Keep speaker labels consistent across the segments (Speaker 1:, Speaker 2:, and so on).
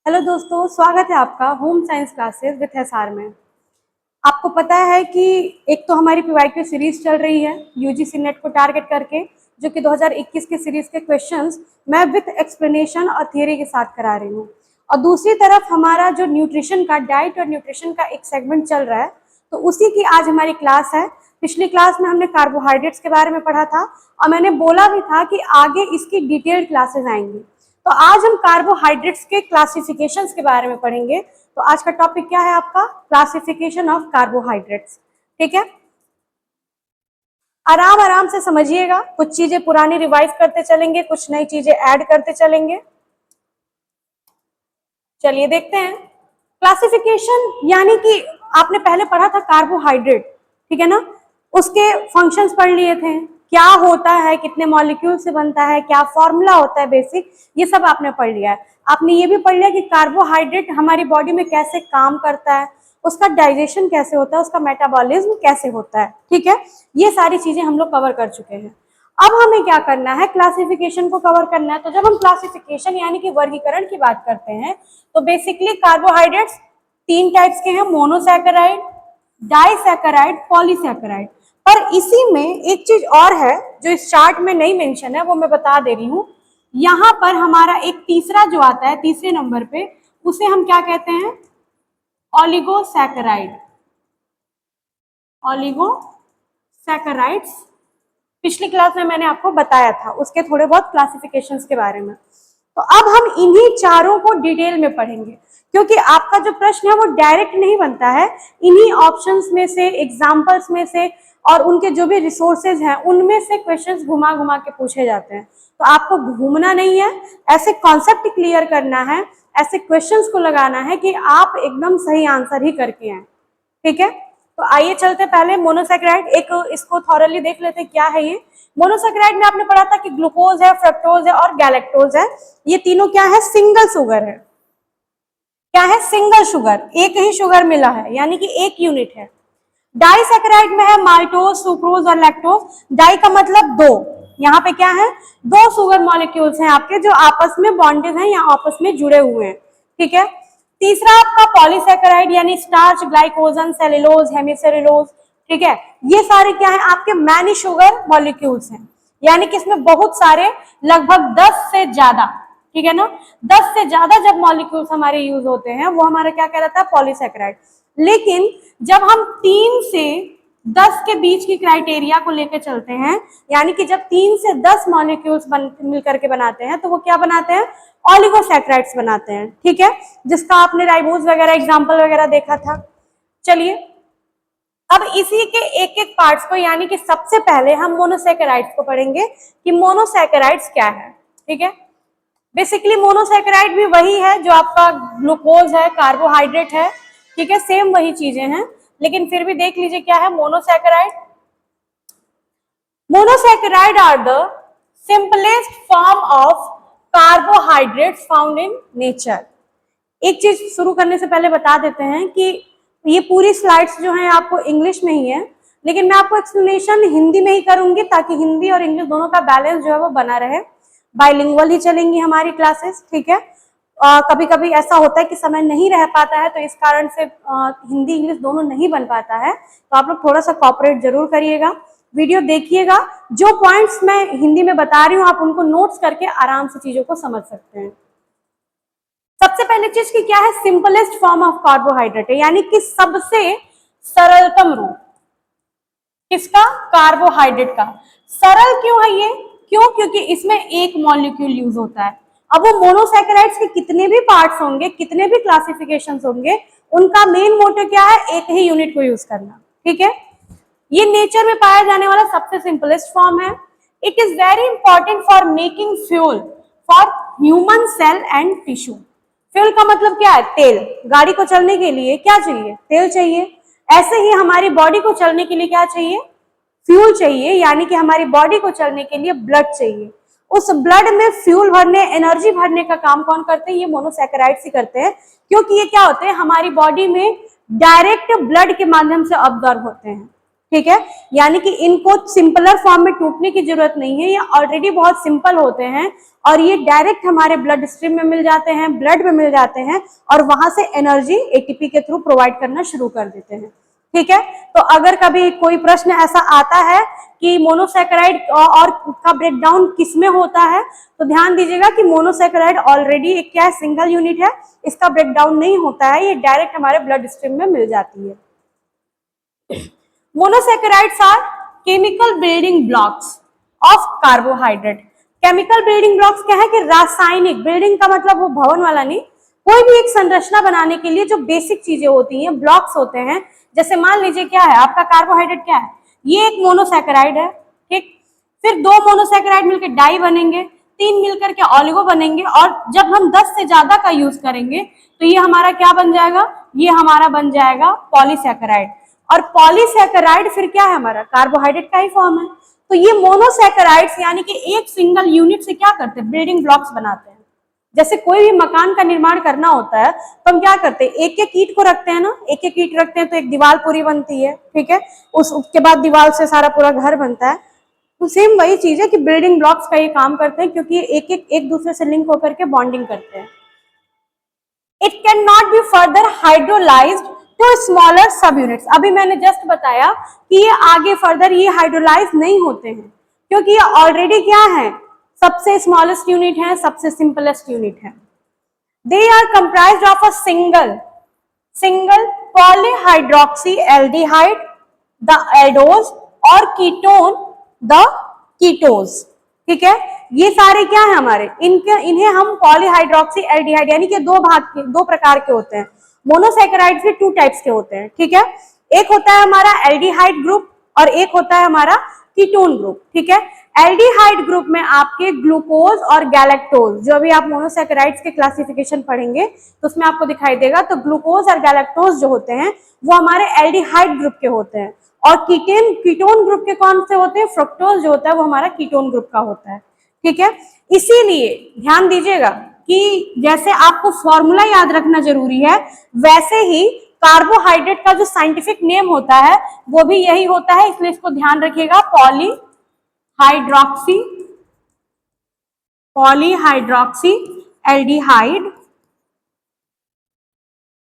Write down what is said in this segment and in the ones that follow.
Speaker 1: Hello दोस्तों, स्वागत है आपका home science classes with SR में। आपको पता है कि एक तो हमारी पीवाईक्यू सीरीज चल रही है यूजीसी नेट को टारगेट करके, जो कि 2021 के सीरीज के क्वेश्चंस मैं विथ एक्सप्लेनेशन और थियरी के साथ करा रही हूँ। और दूसरी तरफ हमारा जो न्यूट्रिशन का डाइट और न्यूट्रिशन का एक सेगमेंट चल रहा है, तो उसी की आज हमारी क्लास है। पिछली क्लास में हमने कार्बोहाइड्रेट्स के बारे में पढ़ा था और मैंने बोला भी था कि आगे इसकी डिटेल्ड क्लासेस आएंगी। तो आज हम कार्बोहाइड्रेट्स के क्लासिफिकेशंस के बारे में पढ़ेंगे। तो आज का टॉपिक क्या है आपका? Classification of carbohydrates. ठीक है, आराम आराम से समझिएगा, कुछ चीजें पुरानी रिवाइज करते चलेंगे, कुछ नई चीजें ऐड करते चलेंगे। चलिए देखते हैं क्लासिफिकेशन, यानी कि आपने पहले पढ़ा था कार्बोहाइड्रेट, ठीक है ना, उसके फंक्शंस पढ़ लिए थे, क्या होता है, कितने मॉलिक्यूल से बनता है, क्या फॉर्मूला होता है बेसिक, ये सब आपने पढ़ लिया है। आपने ये भी पढ़ लिया कि कार्बोहाइड्रेट हमारी बॉडी में कैसे काम करता है, उसका डाइजेशन कैसे होता है, उसका मेटाबॉलिज्म कैसे होता है। ठीक है, ये सारी चीजें हम लोग कवर कर चुके हैं। अब हमें क्या करना है? क्लासिफिकेशन को कवर करना है। तो जब हम क्लासिफिकेशन यानी कि वर्गीकरण की बात करते हैं, तो बेसिकली कार्बोहाइड्रेट्स तीन टाइप्स के हैं, मोनोसैकेराइड, डाइसैकेराइड, पॉलीसैकेराइड। पर इसी में एक चीज और है जो इस चार्ट में नहीं मेंशन है, वो मैं बता दे रही हूँ। यहाँ पर हमारा एक तीसरा जो आता है तीसरे नंबर पे, उसे हम क्या कहते हैं? ऑलिगोसैकेराइड। ऑलिगोसैकेराइड्स पिछली क्लास में मैंने आपको बताया था, उसके थोड़े बहुत क्लासिफिकेशंस के बारे में। तो अब हम इन्हीं चारों को डिटेल में पढ़ेंगे, क्योंकि आपका जो प्रश्न है वो डायरेक्ट नहीं बनता है, इन्हीं ऑप्शंस में से, एग्जांपल्स में से और उनके जो भी रिसोर्सेज हैं उनमें से क्वेश्चंस घुमा घुमा के पूछे जाते हैं। तो आपको घूमना नहीं है, ऐसे कॉन्सेप्ट क्लियर करना है, ऐसे क्वेश्चंस को लगाना है कि आप एकदम सही आंसर ही करके आए। ठीक है, तो आइए चलते पहले मोनोसैकेराइड, एक इसको थॉरली देख लेते हैं क्या है ये। मोनोसैकेराइड में आपने पढ़ा था कि ग्लूकोज है, फ्रक्टोज है और गैलेक्टोज है। ये तीनों क्या है? सिंगल शुगर है। क्या है? सिंगल शुगर, एक ही शुगर मिला है, यानी कि एक यूनिट है। डाइसैकेराइड में है माल्टोज, सुक्रोज और लैक्टोज। डाई का मतलब दो, यहाँ पे क्या है? दो शुगर मॉलिक्यूल्स हैं आपके जो आपस में बॉन्डेड हैं या आपस में जुड़े हुए हैं। ठीक है, तीसरा आपका पॉलीसैकेराइड यानी स्टार्च, ग्लाइकोजन, सेलुलोज, हेमिसेलुलोज। ठीक है, ये सारे क्या है? आपके मैनी शुगर मॉलिक्यूल्स हैं, यानी कि इसमें बहुत सारे, लगभग 10 से ज्यादा, ठीक है ना, 10 से ज्यादा जब मॉलिक्यूल्स हमारे यूज होते हैं वो हमारा क्या कहलाता है? पॉलीसैकेराइड। लेकिन जब हम 3 से 10 के बीच की क्राइटेरिया को लेकर चलते हैं, यानी कि जब 3 से 10 मॉलिक्यूल्स मिलकर के बनाते हैं, तो वो क्या बनाते हैं? ऑलिगोसैकेराइड्स बनाते हैं। ठीक है, जिसका आपने राइबोज वगैरह एग्जाम्पल वगैरह देखा था। चलिए अब इसी के एक एक पार्ट्स को, यानी कि सबसे पहले हम मोनोसैकेराइड्स को पढ़ेंगे कि मोनोसैकेराइड्स क्या है। ठीक है, बेसिकली मोनोसैकेराइड भी वही है जो आपका ग्लूकोज है, कार्बोहाइड्रेट है। ठीक है, सेम वही चीजें हैं, लेकिन फिर भी देख लीजिए क्या है monosaccharide. Monosaccharide are the simplest form of carbohydrates found in nature. एक चीज शुरू करने से पहले बता देते हैं कि ये पूरी स्लाइड्स जो हैं आपको इंग्लिश में ही है, लेकिन मैं आपको एक्सप्लेनेशन हिंदी में ही करूंगी ताकि हिंदी और इंग्लिश दोनों का बैलेंस जो है वो बना रहे। बाइलिंगुअल ही चलेंगी हमारी क्लासेस। ठीक है, कभी कभी ऐसा होता है कि समय नहीं रह पाता है, तो इस कारण से हिंदी इंग्लिश दोनों नहीं बन पाता है, तो आप लोग थोड़ा सा कॉपरेट जरूर करिएगा, वीडियो देखिएगा। जो पॉइंट्स मैं हिंदी में बता रही हूँ आप उनको नोट्स करके आराम से चीजों को समझ सकते हैं। सबसे पहले चीज की क्या है? सिंपलेस्ट फॉर्म ऑफ कार्बोहाइड्रेट है, यानी कि सबसे सरलतम रूप किसका? कार्बोहाइड्रेट का। सरल क्यों है ये? क्यों? क्योंकि इसमें एक मॉलिक्यूल यूज होता है। अब वो मोनोसैकेराइड्स के कितने भी पार्ट्स होंगे, कितने भी क्लासिफिकेशंस होंगे, उनका मेन मोटिव क्या है? एक ही यूनिट को यूज करना। ठीक है, ये नेचर में पाया जाने वाला सबसे सिंपलेस्ट फॉर्म है। It is very important for making fuel for human cell and tissue. Fuel का मतलब क्या है? तेल। गाड़ी को चलने के लिए क्या चाहिए? तेल चाहिए। ऐसे ही हमारी बॉडी को चलने के लिए क्या चाहिए? फ्यूल चाहिए, यानी कि हमारी बॉडी को चलने के लिए ब्लड चाहिए। उस ब्लड में फ्यूल भरने, एनर्जी भरने का काम कौन करते हैं? ये मोनोसैकेराइड्स ही करते हैं, क्योंकि ये क्या होते हैं? हमारी बॉडी में डायरेक्ट ब्लड के माध्यम से ऑब्जर्व होते हैं। ठीक है, यानी कि इनको सिंपलर फॉर्म में टूटने की जरूरत नहीं है, ये ऑलरेडी बहुत सिंपल होते हैं और ये डायरेक्ट हमारे ब्लड स्ट्रीम में मिल जाते हैं, ब्लड में मिल जाते हैं और वहां से एनर्जी एटीपी के थ्रू प्रोवाइड करना शुरू कर देते हैं। ठीक है, तो अगर कभी कोई प्रश्न ऐसा आता है कि मोनोसैकेराइड और का ब्रेकडाउन किसमें होता है, तो ध्यान दीजिएगा कि मोनोसैकेराइड ऑलरेडी एक क्या है, सिंगल यूनिट है, इसका ब्रेकडाउन नहीं होता है, ये डायरेक्ट हमारे ब्लड स्ट्रीम में मिल जाती है। Monosaccharides are chemical building blocks of carbohydrate. Chemical building blocks क्या है कि रासायनिक, बिल्डिंग का मतलब वो भवन वाला नहीं, कोई भी एक संरचना बनाने के लिए जो बेसिक चीजें होती हैं, ब्लॉक्स होते हैं। जैसे मान लीजिए क्या है आपका कार्बोहाइड्रेट, क्या है, ये एक मोनोसैकेराइड है, ठीक, फिर दो मोनोसैकेराइड मिलकर डाई बनेंगे, तीन मिलकर के ऑलिगो बनेंगे, और जब हम 10 से ज्यादा का यूज करेंगे तो ये हमारा क्या बन जाएगा, ये हमारा बन जाएगा पॉलीसैकेराइड। और पॉलीसैकेराइड फिर क्या है, हमारा कार्बोहाइड्रेट का ही फॉर्म है। तो ये मोनोसैकेराइड्स यानी कि एक सिंगल यूनिट से क्या करते हैं, बिल्डिंग ब्लॉक्स बनाते हैं। जैसे कोई भी मकान का निर्माण करना होता है तो हम क्या करते हैं, एक एक ईंट को रखते हैं ना, एक एक ईंट रखते हैं तो एक दीवार पूरी बनती है, ठीक है, उसके बाद दीवार से सारा पूरा घर बनता है। तो सेम वही चीज है कि बिल्डिंग ब्लॉक्स का ये काम करते हैं, क्योंकि एक दूसरे से लिंक होकर के बॉन्डिंग करते हैं। It can not be further hydrolysed to smaller sub units. अभी मैंने जस्ट बताया कि ये आगे फर्दर ये हाइड्रोलाइज नहीं होते हैं, क्योंकि ये ऑलरेडी क्या है, सबसे स्मॉलेस्ट यूनिट है, सबसे सिंपलेस्ट यूनिट है। They are comprised of a single polyhydroxy aldehyde, the aldose, और कीटोन द कीटोज। ठीक है, ये सारे क्या है हमारे, इन्हें हम पॉलीहाइड्रोक्सी एल्डिहाइड यानी कि दो प्रकार के होते हैं। मोनोसैकेराइड्स भी 2 टाइप्स के होते हैं। ठीक है, एक होता है हमारा एल्डिहाइड ग्रुप और एक होता है हमारा कीटोन ग्रुप। ठीक है, एल्डिहाइड ग्रुप में आपके ग्लूकोज और गैलेक्टोज, जो अभी आप मोनोसैकेराइड्स के क्लासिफिकेशन पढ़ेंगे तो उसमें आपको दिखाई देगा, तो ग्लूकोज और गैलेक्टोज जो होते हैं वो हमारे एल्डिहाइड ग्रुप के होते हैं, और कीटोन ग्रुप के कौन से होते हैं, फ्रक्टोज जो होता है वो हमारा कीटोन ग्रुप का होता है। ठीक है, इसीलिए ध्यान दीजिएगा कि जैसे आपको फॉर्मूला याद रखना जरूरी है, वैसे ही कार्बोहाइड्रेट का जो साइंटिफिक नेम होता है वो भी यही होता है, इसलिए इसको ध्यान रखिएगा, पॉलीहाइड्रोक्सी एल्डिहाइड।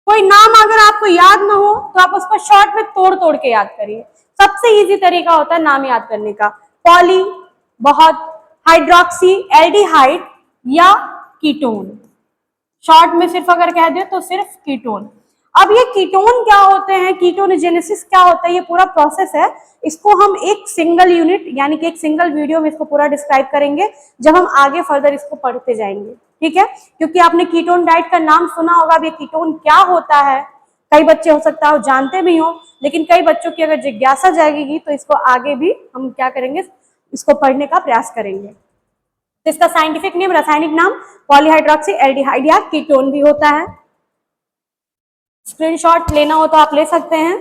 Speaker 1: कोई नाम अगर आपको याद ना हो तो आप उसको शॉर्ट में तोड़ के याद करिए, सबसे इजी तरीका होता है नाम याद करने का। पॉली बहुत, हाइड्रोक्सी एल्डिहाइड या कीटोन, शॉर्ट में सिर्फ अगर कह दे तो सिर्फ कीटोन। अब ये कीटोन क्या होते हैं, कीटोनोजेनेसिस क्या होता है, ये पूरा प्रोसेस है, इसको हम एक सिंगल यूनिट यानी कि एक सिंगल वीडियो में इसको पूरा डिस्क्राइब करेंगे जब हम आगे फर्दर इसको पढ़ते जाएंगे। ठीक है, क्योंकि आपने कीटोन डाइट का नाम सुना होगा, अब ये कीटोन क्या होता है, कई बच्चे हो सकता है जानते भी हो, लेकिन कई बच्चों की अगर जिज्ञासा जागेगी तो इसको आगे भी हम क्या करेंगे, इसको पढ़ने का प्रयास करेंगे। तो इसका साइंटिफिक नेम, रासायनिक नाम पॉलीहाइड्रोक्सी एल्डिहाइड या कीटोन भी होता है। स्क्रीनशॉट लेना हो तो आप ले सकते हैं,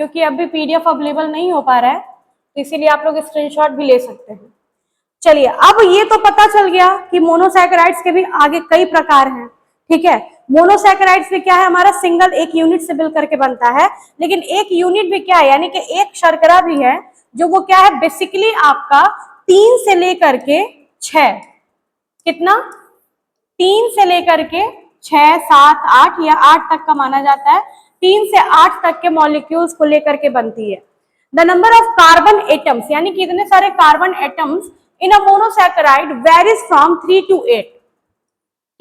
Speaker 1: क्योंकि अभी पीडीएफ अवेलेबल नहीं हो पा रहा है, तो इसीलिए आप लोग स्क्रीनशॉट भी ले सकते हैं। चलिए, अब ये तो पता चल गया कि मोनोसैकेराइड्स के भी आगे कई प्रकार हैं। ठीक है, मोनोसैकेराइड्स में क्या है, हमारा सिंगल एक यूनिट से मिल करके बनता है, लेकिन एक यूनिट भी क्या है, यानी कि एक शर्करा भी है जो वो क्या है, बेसिकली आपका 3 से लेकर के 6, कितना, 3 से लेकर के 6, 7, 8 या 8 तक का माना जाता है, 3 से 8 तक के मॉलिक्यूल्स को लेकर के बनती है। The number of carbon atoms, यानी कि इतने सारे carbon atoms in a monosaccharide varies from 3 to 8,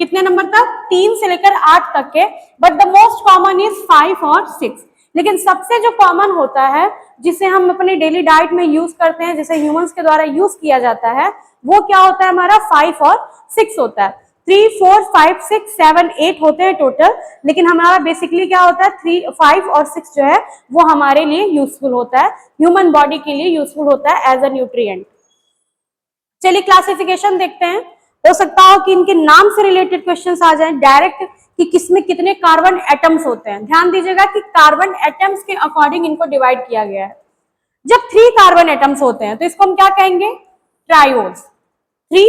Speaker 1: कितने नंबर तक, 3 से लेकर 8 तक के, but the most common is 5 और 6। लेकिन सबसे जो कॉमन होता है, जिसे हम अपने डेली डाइट में यूज करते हैं, जिसे ह्यूमंस के द्वारा यूज किया जाता है, वो क्या होता है, हमारा 5 और 6 होता है। 3, 4, 5, 6, 7, 8 होते हैं टोटल, लेकिन हमारा बेसिकली क्या होता है, 3, 5 और 6 जो है वो हमारे लिए यूजफुल होता है, ह्यूमन बॉडी के लिए यूजफुल होता है एज अ न्यूट्रिएंट। चलिए क्लासिफिकेशन देखते हैं, हो सकता हो कि इनके नाम से रिलेटेड क्वेश्चंस आ जाएं डायरेक्ट कि किसमें कितने कार्बन एटम्स होते हैं। ध्यान दीजिएगा कि कार्बन एटम्स के अकॉर्डिंग इनको डिवाइड किया गया है। जब 3 कार्बन एटम्स होते हैं तो इसको हम क्या कहेंगे, ट्रायोड्स, 3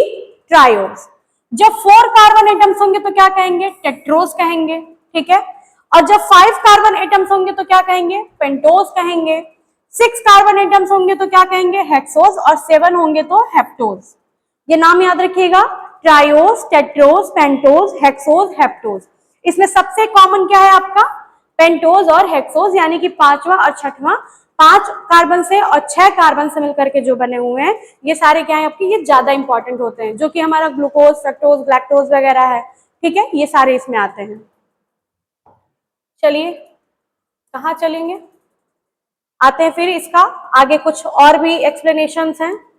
Speaker 1: ट्रायोड्स। जब 4 कार्बन एटम्स होंगे तो क्या कहेंगे, टेट्रोस कहेंगे। ठीक है, और जब 5 कार्बन एटम्स होंगे तो क्या कहेंगे? पेंटोज कहेंगे। 6 कार्बन एटम्स होंगे तो क्या कहेंगे? हेक्सोज। और 7 होंगे तो हेप्टोज। ये नाम याद रखिएगा, triose, tetrose, pentose, hexose, heptose. इसमें सबसे कॉमन क्या है आपका? पेंटोज और हेक्सोज, यानी कि 5वां और 6वां, 5 कार्बन से और 6 कार्बन से मिलकर के जो बने हुए हैं, ये सारे क्या है आपके? ये ज्यादा इंपॉर्टेंट होते हैं, जो कि हमारा ग्लूकोज, फ्रक्टोज, लैक्टोज वगैरह है, ठीक है, ये सारे इसमें आते हैं। चलिए कहाँ चलेंगे, आते हैं फिर इसका आगे, कुछ और भी एक्सप्लेनेशंस हैं।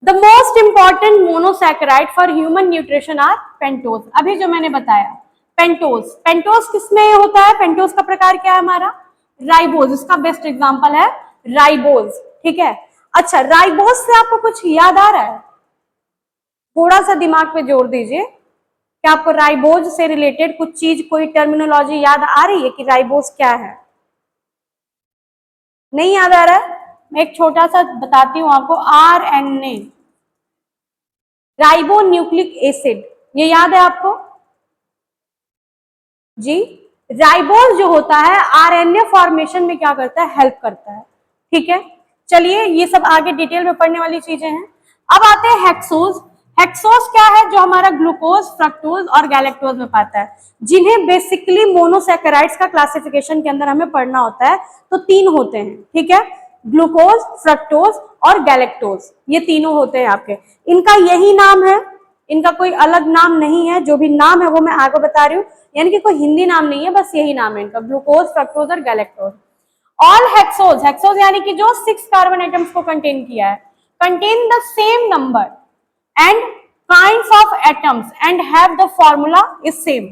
Speaker 1: The most important monosaccharide for human nutrition are pentose. अभी जो मैंने बताया पेंटोज, पेंटोज किसमें होता है? पेंटोज का प्रकार क्या है हमारा? राइबोज। इसका बेस्ट एग्जांपल है राइबोज, ठीक है। अच्छा, राइबोज से आपको कुछ याद आ रहा है? थोड़ा सा दिमाग पे जोर दीजिए, क्या आपको राइबोज से रिलेटेड कुछ चीज, कोई टर्मिनोलॉजी याद आ रही है कि राइबोज क्या है? नहीं याद आ रहा है? मैं एक छोटा सा बताती हूँ आपको, RNA, राइबो न्यूक्लिक एसिड, ये याद है आपको जी? राइबोज जो होता है आरएनए फॉर्मेशन में क्या करता है? हेल्प करता है, ठीक है। चलिए ये सब आगे डिटेल में पढ़ने वाली चीजें हैं। अब आते हैं हेक्सोज। हेक्सोज क्या है? जो हमारा ग्लूकोज, फ्रक्टोज और गैलेक्टोज में पाता है, जिन्हें बेसिकली मोनोसैकेराइड्स का क्लासिफिकेशन के अंदर हमें पढ़ना होता है। तो 3 होते हैं, ठीक है, ग्लूकोज, फ्रक्टोज और गैलेक्टोज, ये तीनों होते हैं आपके। इनका यही नाम है, इनका कोई अलग नाम नहीं है, जो भी नाम है वो मैं आगे बता रही हूँ, यानी कि कोई हिंदी नाम नहीं है, बस यही नाम है इनका, ग्लूकोज, फ्रक्टोज और गैलेक्टोज। ऑल हेक्सोज, हेक्सोज यानी कि जो 6 कार्बन एटम्स को कंटेन किया है, contain the same number and kinds of atoms and have the formula is same,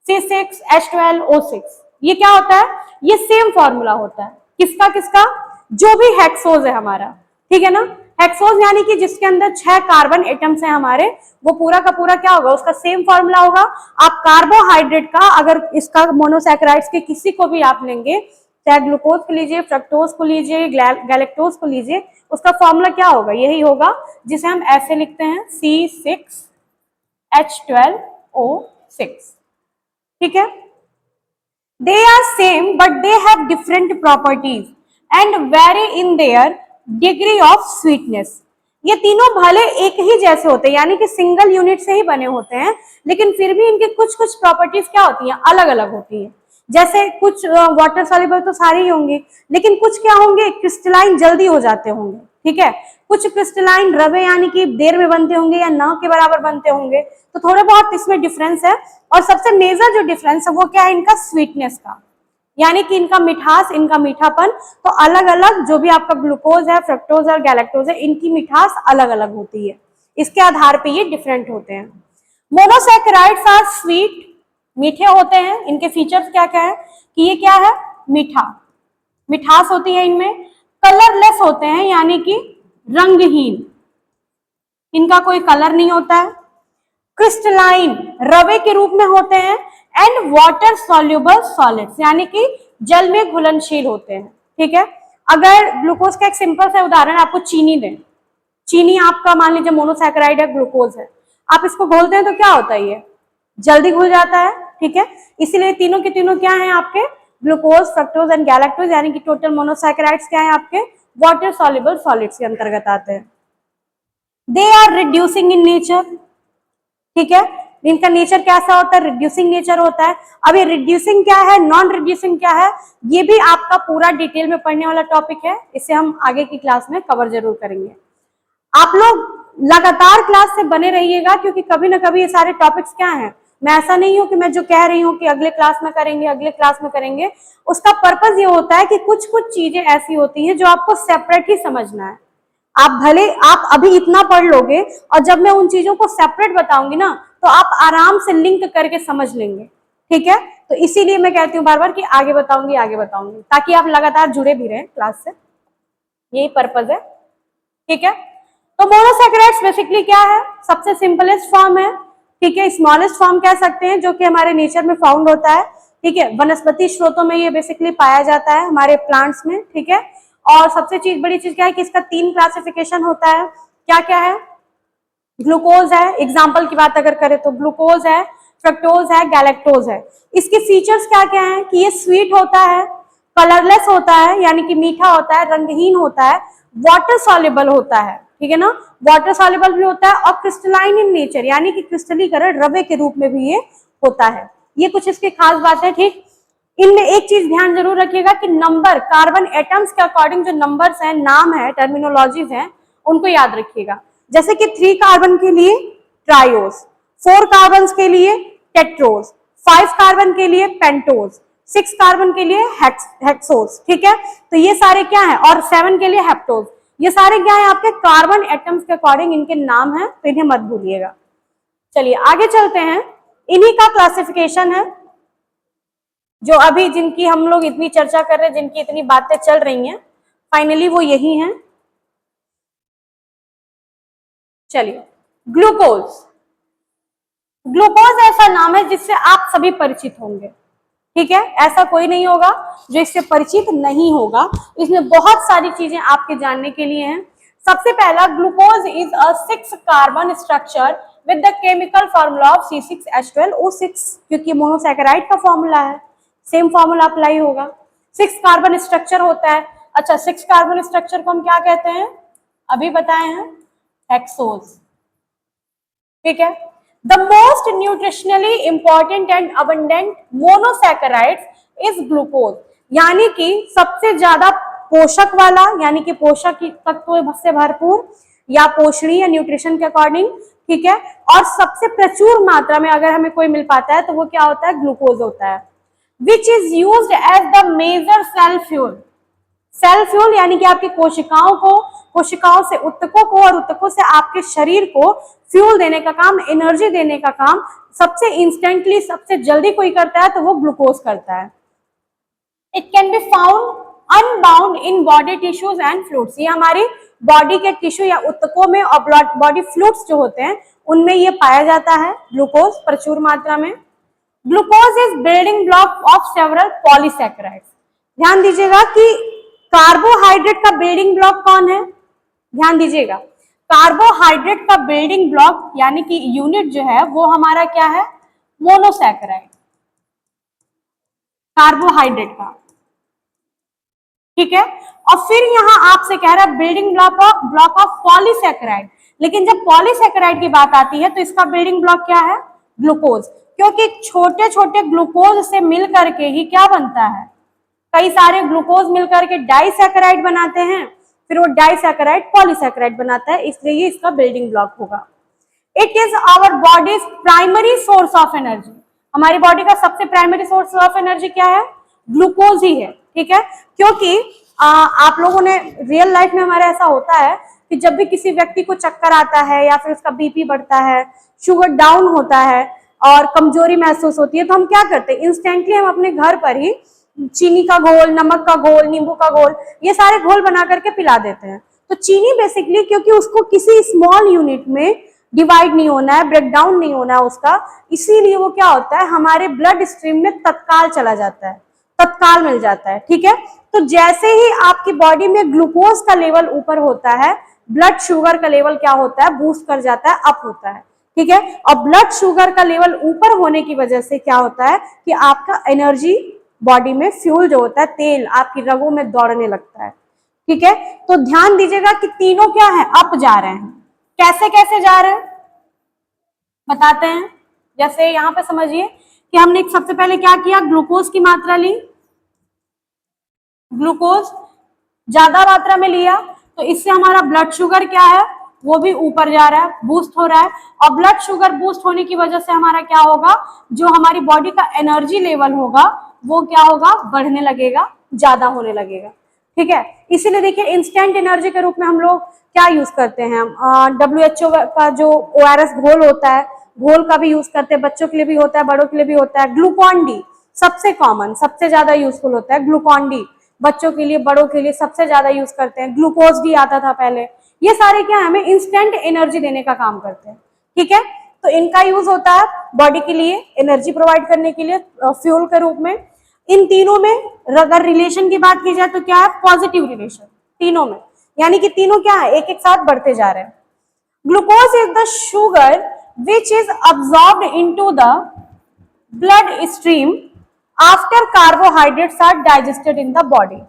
Speaker 1: C6H12O6। ये क्या होता है? ये सेम फॉर्मूला होता है, किसका किसका? जो भी हेक्सोज है हमारा, ठीक है ना। हेक्सोज यानी कि जिसके अंदर 6 कार्बन एटम्स हैं हमारे, वो पूरा का पूरा क्या होगा? उसका सेम फॉर्मूला होगा। आप कार्बोहाइड्रेट का, अगर इसका मोनोसैकेराइड्स के किसी को भी आप लेंगे, चाहे ग्लूकोज को लीजिए, फ्रक्टोज को लीजिए, गैलेक्टोज को लीजिए, उसका फॉर्मूला क्या होगा? यही होगा, जिसे हम ऐसे लिखते हैं C6H12O6, ठीक है। They are same but they have different properties and vary in their degree of sweetness. ये तीनों भले एक ही जैसे होते हैं, यानी कि सिंगल यूनिट से ही बने होते हैं, लेकिन फिर भी इनके कुछ कुछ प्रॉपर्टीज क्या होती हैं? अलग अलग होती हैं। जैसे कुछ वाटर सॉल्युबल तो सारे ही होंगे, लेकिन कुछ क्या होंगे? क्रिस्टलाइन जल्दी हो जाते होंगे, ठीक है। कुछ क्रिस्टलाइन रवे यानी कि देर में बनते होंगे या न के बराबर बनते होंगे, तो थोड़े बहुत इसमें डिफरेंस है। और सबसे मेजर जो डिफरेंस है वो क्या है? इनका स्वीटनेस का, यानी कि इनका मिठास, इनका मीठापन। तो अलग अलग जो भी आपका ग्लूकोज है, फ्रक्टोज और गैलेक्टोज है, इनकी मिठास अलग अलग होती है, इसके आधार पे ये डिफरेंट होते हैं। मोनोसैकेराइड्स आर स्वीट, मीठे होते हैं। इनके फीचर्स क्या क्या है कि ये क्या है? मीठा, मिठास होती है इनमें। कलरलेस होते हैं, यानी कि रंगहीन, इनका कोई कलर नहीं होता है। क्रिस्टलाइन, रवे के रूप में होते हैं। एंड वाटर सॉल्युबल सॉलिड्स, यानी कि जल में घुलनशील होते हैं, ठीक है। अगर ग्लूकोज का एक सिंपल सा उदाहरण आपको चीनी दें, चीनी आपका मान लीजिए मोनोसैकेराइड है, ग्लूकोज है, आप इसको घोलते हैं तो क्या होता है? ये जल्दी घुल जाता है, ठीक है। इसीलिए तीनों के तीनों क्या है आपके? ग्लूकोज, फ्रक्टोज एंड गैलेक्टोज, यानी कि टोटल मोनोसैकेराइड्स क्या है आपके? वाटर सॉल्युबल सॉलिड्स के अंतर्गत आते हैं। They are reducing in nature, ठीक है। इनका नेचर कैसा होता है? रिड्यूसिंग नेचर होता है। अब ये रिड्यूसिंग क्या है, नॉन रिड्यूसिंग क्या है, ये भी आपका पूरा डिटेल में पढ़ने वाला टॉपिक है, इसे हम आगे की क्लास में कवर जरूर करेंगे। आप लोग लगातार क्लास से बने रहिएगा, क्योंकि कभी ना कभी ये सारे टॉपिक्स क्या हैं, मैं ऐसा नहीं हूं कि मैं जो कह रही हूँ कि अगले क्लास में करेंगे, अगले क्लास में करेंगे, उसका पर्पज ये होता है कि कुछ कुछ चीजें ऐसी होती हैं जो आपको सेपरेटली समझना है। आप भले आप अभी इतना पढ़ लोगे, और जब मैं उन चीजों को सेपरेट बताऊंगी ना, तो आप आराम से लिंक करके समझ लेंगे, ठीक है। तो इसीलिए मैं कहती हूँ बार बार कि आगे बताऊंगी, आगे बताऊंगी, ताकि आप लगातार जुड़े भी रहें क्लास से, यही पर्पज है, ठीक है। तो मोनोसैकेराइड्स बेसिकली क्या है? सबसे सिंपलेस्ट फॉर्म है, ठीक है, स्मॉलेस्ट फॉर्म कह सकते हैं, जो कि हमारे नेचर में फाउंड होता है, ठीक है। वनस्पति स्रोतों में ये बेसिकली पाया जाता है, हमारे प्लांट्स में, ठीक है। और सबसे बड़ी चीज क्या है कि इसका 3 क्लासिफिकेशन होता है। क्या क्या है? ग्लूकोज है, एग्जाम्पल की बात अगर करें तो ग्लूकोज है, फ्रक्टोज है, गैलेक्टोज है। इसके फीचर्स क्या क्या हैं कि ये स्वीट होता है, कलरलेस होता है यानी कि मीठा होता है, रंगहीन होता है, वाटर सॉल्युबल होता है, ठीक है ना, वाटर सॉल्युबल भी होता है, और क्रिस्टलाइन इन नेचर यानी कि क्रिस्टलीकरण रवे के रूप में भी ये होता है। ये कुछ इसकी खास बात है। ठीक, इनमें एक चीज ध्यान जरूर रखिएगा कि नंबर कार्बन एटम्स के अकॉर्डिंग जो नंबर्स हैं, नाम है, टर्मिनोलॉजीज हैं, उनको याद रखिएगा। जैसे कि 3 कार्बन के लिए ट्रायोज, 4 कार्बन के लिए टेट्रोज, 5 कार्बन के लिए पेंटोज, 6 कार्बन के लिए हेक्सोज, ठीक है। तो ये सारे क्या है, और 7 के लिए हेप्टोज, ये सारे क्या है आपके कार्बन एटम्स के अकॉर्डिंग इनके नाम है, तो इन्हें मत भूलिएगा। चलिए आगे चलते हैं। इन्हीं का क्लासिफिकेशन है जो अभी जिनकी हम लोग इतनी चर्चा कर रहे हैं, जिनकी इतनी बातें चल रही हैं, फाइनली वो यही हैं। चलिए, ग्लूकोज। ग्लूकोज ऐसा नाम है जिससे आप सभी परिचित होंगे, ठीक है, ऐसा कोई नहीं होगा जो इससे परिचित नहीं होगा। इसमें बहुत सारी चीजें आपके जानने के लिए हैं। सबसे पहला, glucose is a 6 carbon structure with the chemical formula of C6H12O6, क्योंकि मोनोसैकेराइड का फॉर्मूला है, सेम फॉर्मूला अप्लाई होगा। 6 कार्बन स्ट्रक्चर होता है। अच्छा, 6 कार्बन स्ट्रक्चर को हम क्या कहते हैं, अभी बताए हैं, हेक्सोज, ठीक है। The most nutritionally important and abundant monosaccharides is glucose, यानी कि सबसे ज्यादा पोषक वाला, यानी कि पोषक तत्वों से भरपूर या पोषणीय न्यूट्रिशन के अकॉर्डिंग, ठीक है, और सबसे प्रचुर मात्रा में अगर हमें कोई मिल पाता है तो वो क्या होता है, ग्लूकोज होता है। Which is used as the major cell fuel. Cell fuel यानी कि आपकी कोशिकाओं को, कोशिकाओं से उत्तकों को और उत्तकों से आपके शरीर को फ्यूल देने का काम, एनर्जी देने का काम सबसे इंस्टेंटली, सबसे जल्दी कोई करता है तो वो ग्लूकोज करता है। It can be found unbound in body tissues and fluids. ये हमारी बॉडी के टिश्यू या उत्तकों में और बॉडी फ्लूइड्स जो होते हैं उनमें ये पाया जाता है ग्लूकोज प्रचुर मात्रा में। Glucose is building block of several polysaccharides. ध्यान दीजिएगा कि कार्बोहाइड्रेट का बिल्डिंग ब्लॉक कौन है, ध्यान दीजिएगा, कार्बोहाइड्रेट का बिल्डिंग ब्लॉक यानी कि यूनिट जो है वो हमारा क्या है, मोनोसैकेराइड, कार्बोहाइड्रेट का, ठीक है। और फिर यहां आपसे कह रहा है बिल्डिंग ब्लॉक ऑफ पॉलीसैकेराइड, लेकिन जब पॉलीसैकेराइड की बात आती है तो इसका बिल्डिंग ब्लॉक क्या है, ग्लूकोज, क्योंकि छोटे छोटे ग्लूकोज से मिलकर के ही क्या बनता है, कई सारे ग्लूकोज मिलकर के डाइसैकेराइड बनाते हैं, फिर वो डाइसैकेराइड पॉलीसैकेराइड बनाता है, इसलिए ये इसका बिल्डिंग ब्लॉक होगा। It is our body's primary source of energy. हमारी बॉडी का सबसे प्राइमरी सोर्स ऑफ एनर्जी क्या है, ग्लूकोज ही है, ठीक है। क्योंकि आप लोगों ने रियल लाइफ में हमारा ऐसा होता है कि जब भी किसी व्यक्ति को चक्कर आता है या फिर उसका बीपी बढ़ता है, शुगर डाउन होता है और कमजोरी महसूस होती है, तो हम क्या करते हैं, इंस्टेंटली हम अपने घर पर ही चीनी का घोल, नमक का घोल, नींबू का घोल, ये सारे घोल बना करके पिला देते हैं। तो चीनी बेसिकली, क्योंकि उसको किसी स्मॉल यूनिट में डिवाइड नहीं होना है, ब्रेक डाउन नहीं होना है उसका, इसीलिए वो क्या होता है, हमारे ब्लड स्ट्रीम में तत्काल चला जाता है, तत्काल मिल जाता है, ठीक है। तो जैसे ही आपकी बॉडी में ग्लूकोज का लेवल ऊपर होता है, ब्लड शुगर का लेवल क्या होता है, बूस्ट कर जाता है, अप होता है, ठीक है। और ब्लड शुगर का लेवल ऊपर होने की वजह से क्या होता है कि आपका एनर्जी बॉडी में फ्यूल जो होता है, तेल आपकी रगों में दौड़ने लगता है, ठीक है। तो ध्यान दीजिएगा कि तीनों क्या है, अप जा रहे हैं। कैसे कैसे जा रहे हैं बताते हैं। जैसे यहां पे समझिए कि हमने सबसे पहले क्या किया, ग्लूकोज की मात्रा ली, ग्लूकोज ज्यादा मात्रा में लिया तो इससे हमारा ब्लड शुगर क्या है, वो भी ऊपर जा रहा है, बूस्ट हो रहा है। और ब्लड शुगर बूस्ट होने की वजह से हमारा क्या होगा, जो हमारी बॉडी का एनर्जी लेवल होगा वो क्या होगा, बढ़ने लगेगा, ज्यादा होने लगेगा, ठीक है। इसीलिए देखिए इंस्टेंट एनर्जी के रूप में हम लोग क्या यूज करते हैं, WHO का जो ORS घोल होता है, घोल का भी यूज करते हैं, बच्चों के लिए भी होता है, बड़ों के लिए भी होता है। ग्लूकॉन डी सबसे कॉमन, सबसे ज्यादा यूजफुल होता है ग्लूकॉन डी, बच्चों के लिए, बड़ों के लिए सबसे ज्यादा यूज करते हैं। ग्लूकोज डी आता था पहले। ये सारे क्या हमें इंस्टेंट एनर्जी देने का काम करते हैं, ठीक है। तो इनका यूज होता है बॉडी के लिए एनर्जी प्रोवाइड करने के लिए फ्यूल के रूप में। इन तीनों में अगर रिलेशन की बात की जाए तो क्या है, पॉजिटिव रिलेशन तीनों में, यानी कि तीनों क्या है, एक एक साथ बढ़ते जा रहे हैं। Glucose is the sugar which is absorbed into the blood stream after carbohydrates are digested in the body।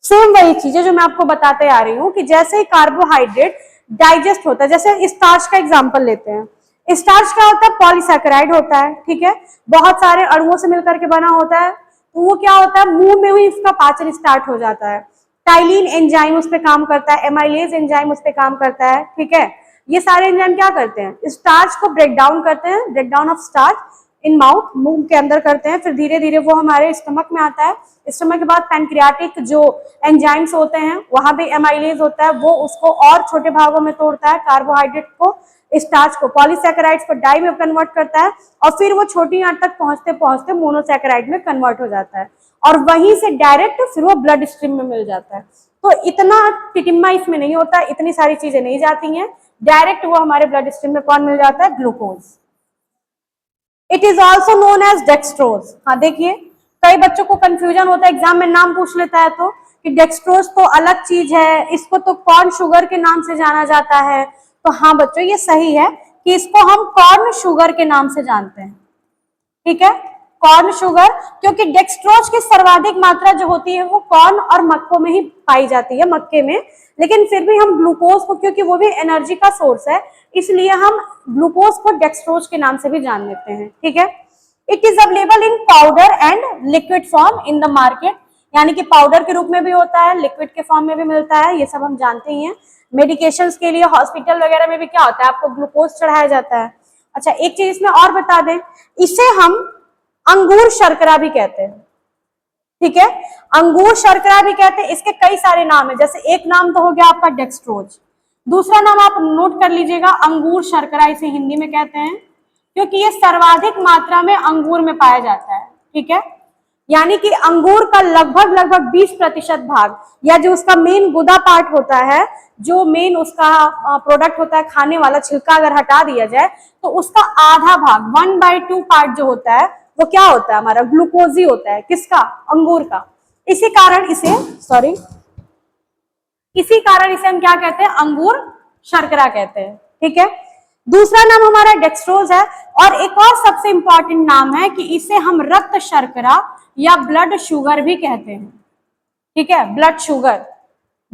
Speaker 1: Same वही चीज है जो मैं आपको बताते आ रही हूँ कि जैसे ही कार्बोहाइड्रेट डाइजेस्ट होता है, जैसे स्टार्च का एग्जांपल लेते हैं। स्टार्च क्या होता है? पॉलीसैकेराइड होता है, ठीक है, बहुत सारे अणुओं से मिलकर के बना होता है। तो वो क्या होता है, मुंह में ही इसका पाचन स्टार्ट हो जाता है। टाइलिन एंजाइम उस पर काम करता है, एमाइलेज एंजाइम उस पर काम करता है, ठीक है। ये सारे एंजाइम क्या करते हैं? स्टार्च को ब्रेक डाउन करते हैं, break down of starch in mouth, मुंह के अंदर करते हैं। फिर धीरे धीरे वो हमारे स्टमक में आता है। स्टमक के बाद पैनक्रियाटिक जो एंजाइम्स होते हैं, वहां भी एमाइलेज होता है, वो उसको और छोटे भागों में तोड़ता है, कार्बोहाइड्रेट को, स्टार्च को, पॉलीसैकेराइड्स को डाई में कन्वर्ट करता है, और फिर वो छोटी आंत तक पहुंचते पहुंचते मोनोसैकेराइड में कन्वर्ट हो जाता है, और वहीं से डायरेक्ट फिर वो ब्लड स्ट्रीम में मिल जाता है। तो इतना टिटिम्मा इसमें नहीं होता, इतनी सारी चीजें नहीं जाती हैं, डायरेक्ट वो हमारे ब्लड स्ट्रीम में कौन मिल जाता है? Glucose. It is also known as dextrose. हाँ देखिए, कई बच्चों को कंफ्यूजन होता है, एग्जाम में नाम पूछ लेता है तो कि डेक्सट्रोज तो अलग चीज है, इसको तो कॉर्न शुगर के नाम से जाना जाता है। तो हाँ बच्चों, ये सही है कि इसको हम कॉर्न शुगर के नाम से जानते हैं, ठीक है, कॉर्न शुगर, क्योंकि डेक्सट्रोज की सर्वाधिक मात्रा जो होती है वो कॉर्न और मक्कों में ही पाई जाती है, मक्के में। लेकिन फिर भी हम ग्लूकोज को, क्योंकि वो भी एनर्जी का सोर्स है, इसलिए हम ग्लूकोज को डेक्सट्रोज के नाम से भी जान लेते हैं, ठीक है। It is available in powder and liquid form in the market, यानी कि पाउडर के रूप में भी होता है, लिक्विड के फॉर्म में भी मिलता है, ये सब हम जानते ही हैं। मेडिकेशंस के लिए हॉस्पिटल वगैरह में भी क्या होता है, आपको ग्लूकोज चढ़ाया जाता है। अच्छा, एक चीज इसमें और बता दें, इसे हम अंगूर शर्करा भी कहते हैं, ठीक है, अंगूर शर्करा भी कहते हैं। इसके कई सारे नाम है, जैसे एक नाम तो हो गया आपका डेक्सट्रोज, दूसरा नाम आप नोट कर लीजिएगा, अंगूर शर्करा इसे हिंदी में कहते हैं, क्योंकि ये सर्वाधिक मात्रा में अंगूर में पाया जाता है, ठीक है। यानी कि अंगूर का लगभग लगभग 20% भाग, या जो उसका मेन गुदा पार्ट होता है, जो मेन उसका प्रोडक्ट होता है खाने वाला, छिलका अगर हटा दिया जाए तो उसका आधा भाग, 1/2 पार्ट जो होता है वो क्या होता है? हमारा ग्लूकोज ही होता है। किसका? अंगूर का। इसी कारण इसे हम क्या कहते हैं? अंगूर शर्करा कहते हैं, ठीक है। दूसरा नाम हमारा डेक्सट्रोज है, और एक और सबसे इंपॉर्टेंट नाम है कि इसे हम रक्त शर्करा या ब्लड शुगर भी कहते हैं, ठीक है, ब्लड शुगर,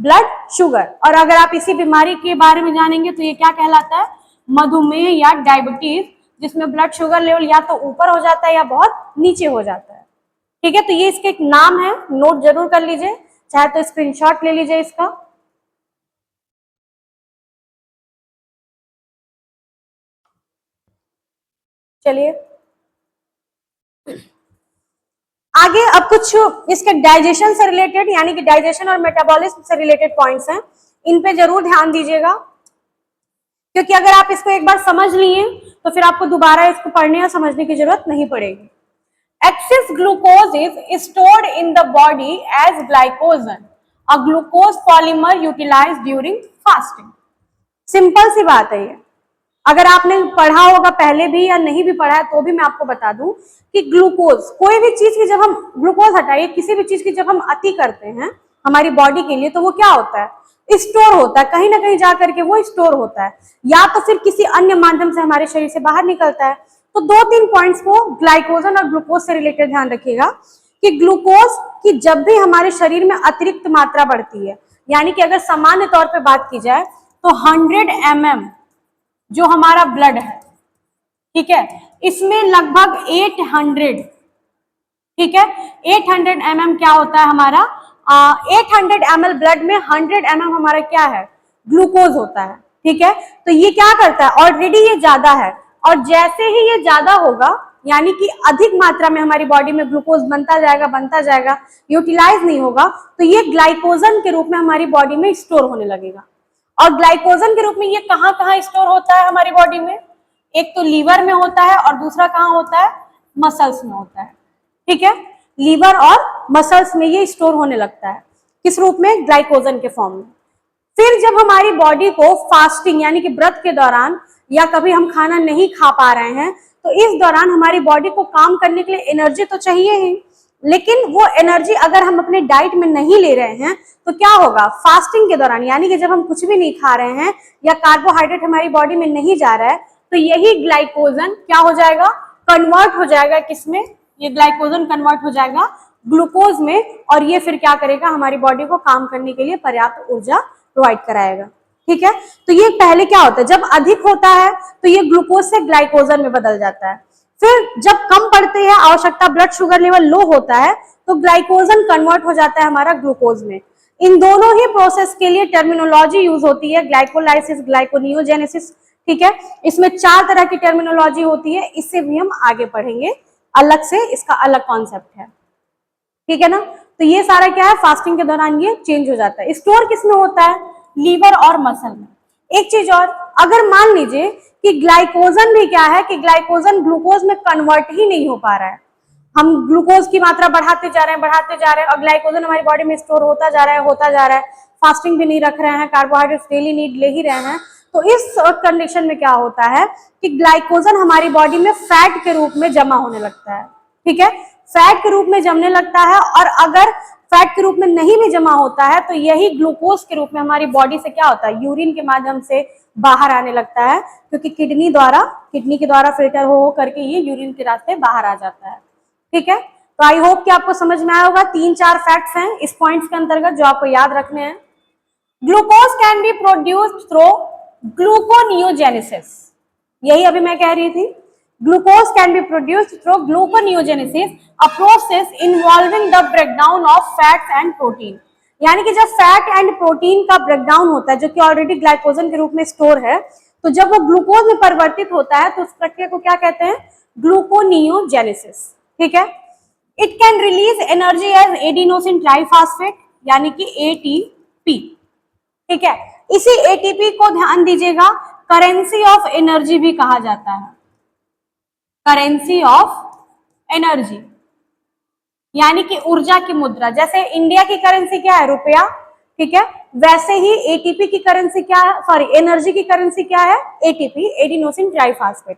Speaker 1: ब्लड शुगर। और अगर आप इसी बीमारी के बारे में जानेंगे तो ये क्या कहलाता है? मधुमेह या डायबिटीज, जिसमें ब्लड शुगर लेवल या तो ऊपर हो जाता है या बहुत नीचे हो जाता है, ठीक है। तो ये इसके एक नाम है, नोट जरूर कर लीजिए, चाहे तो स्क्रीनशॉट ले लीजिए इसका। चलिए आगे, अब कुछ इसके डाइजेशन से रिलेटेड, यानी कि डाइजेशन और मेटाबॉलिज्म से रिलेटेड पॉइंट्स हैं, इन पे जरूर ध्यान दीजिएगा, क्योंकि अगर आप इसको एक बार समझ लिए तो फिर आपको दोबारा इसको पढ़ने या समझने की जरूरत नहीं पड़ेगी। Excess glucose is stored in the body as glycogen, a glucose polymer utilized during fasting। Simple सी बात है ये, अगर आपने पढ़ा होगा पहले भी या नहीं भी पढ़ा है तो भी मैं आपको बता दूं कि ग्लूकोज, कोई भी चीज की जब हम, ग्लूकोज हटाइए, किसी भी चीज की जब हम अति करते हैं हमारी बॉडी के लिए, तो वो क्या होता है? स्टोर होता है, कहीं ना कहीं जाकर के वो स्टोर होता है, या तो फिर किसी अन्य माध्यम से हमारे शरीर से बाहर निकलता है। तो 2-3 पॉइंट्स को ग्लाइकोजन और ग्लूकोज से रिलेटेड ध्यान रखिएगा कि ग्लूकोज की जब भी हमारे शरीर में अतिरिक्त मात्रा बढ़ती है, यानी कि अगर सामान्य तौर पर बात की जाए तो 100 mm जो हमारा ब्लड है, ठीक है, इसमें लगभग 800, ठीक है, 800 mm क्या होता है हमारा? 800 ml ब्लड में 100 mm हमारा क्या है? ग्लूकोज होता है, ठीक है। तो ये क्या करता है? ऑलरेडी ये ज्यादा है, और जैसे ही ये ज्यादा होगा, यानी कि अधिक मात्रा में हमारी बॉडी में ग्लूकोज बनता जाएगा, यूटिलाइज नहीं होगा, तो ये ग्लाइकोजन के रूप में हमारी बॉडी में स्टोर होने लगेगा। और ग्लाइकोजन के रूप में ये कहाँ कहाँ स्टोर होता है हमारी बॉडी में? एक तो लीवर में होता है, और दूसरा कहाँ होता है? मसल्स में होता है, ठीक है। लीवर और मसल्स में ये स्टोर होने लगता है, किस रूप में? ग्लाइकोजन के फॉर्म में। फिर जब हमारी बॉडी को फास्टिंग, यानी कि व्रत के दौरान, या कभी हम खाना नहीं खा पा रहे हैं, तो इस दौरान हमारी बॉडी को काम करने के लिए एनर्जी तो चाहिए ही, लेकिन वो एनर्जी अगर हम अपने डाइट में नहीं ले रहे हैं तो क्या होगा? फास्टिंग के दौरान, यानी कि जब हम कुछ भी नहीं खा रहे हैं या कार्बोहाइड्रेट हमारी बॉडी में नहीं जा रहा है, तो यही ग्लाइकोजन क्या हो जाएगा? कन्वर्ट हो जाएगा किसमें, ये ग्लाइकोजन कन्वर्ट हो जाएगा ग्लूकोज में, और ये फिर क्या करेगा, हमारी बॉडी को काम करने के लिए पर्याप्त ऊर्जा प्रोवाइड कराएगा। ठीक है, तो ये पहले क्या होता है, जब अधिक होता है तो ये ग्लूकोज से ग्लाइकोजन में बदल जाता है। फिर जब कम पड़ती है आवश्यकता, ब्लड शुगर लेवल लो होता है, तो ग्लाइकोजन कन्वर्ट हो जाता है हमारा ग्लूकोज में। इन दोनों ही प्रोसेस के लिए टर्मिनोलॉजी यूज होती है, ग्लाइकोलाइसिस, ग्लाइकोनियोजेनेसिस। ठीक है, इसमें 4 तरह की टर्मिनोलॉजी होती है, इससे भी हम आगे पढ़ेंगे अलग से, इसका अलग कॉन्सेप्ट है। ठीक है ना, तो ये सारा क्या है, फास्टिंग के दौरान ये चेंज हो जाता है। स्टोर किसमें होता है, लीवर और मसल में। एक चीज और, अगर मान लीजिए कि ग्लाइकोजन भी क्या है कि ग्लाइकोजन ग्लूकोज में कन्वर्ट ही नहीं हो पा रहा है, हम ग्लूकोज की मात्रा बढ़ाते जा रहे हैं और ग्लाइकोजन हमारी बॉडी में स्टोर होता जा रहा है, फास्टिंग भी नहीं रख रहे हैं, कार्बोहाइड्रेट्स डेली नीड ले ही रहे हैं, तो इस कंडीशन में क्या होता है कि ग्लाइकोजन हमारी बॉडी में फैट के रूप में जमा होने लगता है। ठीक है, फैट के रूप में जमने लगता है, और अगर फैट के रूप में नहीं भी जमा होता है तो यही ग्लूकोज के रूप में हमारी बॉडी से क्या होता है, यूरिन के माध्यम से बाहर आने लगता है, क्योंकि किडनी के द्वारा फिल्टर हो करके ये यूरिन के रास्ते बाहर आ जाता है। ठीक है, तो आई होप कि आपको समझ में आया होगा। 3-4 फैक्ट्स हैं इस पॉइंट्स के अंतर्गत जो आपको याद रखने हैं। Glucose can be produced through gluconeogenesis, यही अभी मैं कह रही थी, glucose can be produced through gluconeogenesis, a process involving the breakdown of fats and protein. यानी कि जब फैट एंड प्रोटीन का ब्रेकडाउन होता है, जो कि ऑलरेडी ग्लाइकोजन के रूप में स्टोर है, तो जब वो ग्लूकोज में परिवर्तित होता है तो उस प्रक्रिया को क्या कहते हैं, ग्लूकोनियोजेनेसिस। ठीक है, it can release energy as adenosine triphosphate, यानी कि एटीपी। ठीक है, इसी एटीपी को ध्यान दीजिएगा करेंसी ऑफ एनर्जी भी कहा जाता है, करेंसी ऑफ एनर्जी, यानी कि ऊर्जा की मुद्रा। जैसे इंडिया की करेंसी क्या है, रुपया। ठीक है, वैसे ही एटीपी की करेंसी क्या है, सॉरी एनर्जी की करेंसी क्या है, एटीपी, एडिनोसिन ट्राइफॉस्फेट।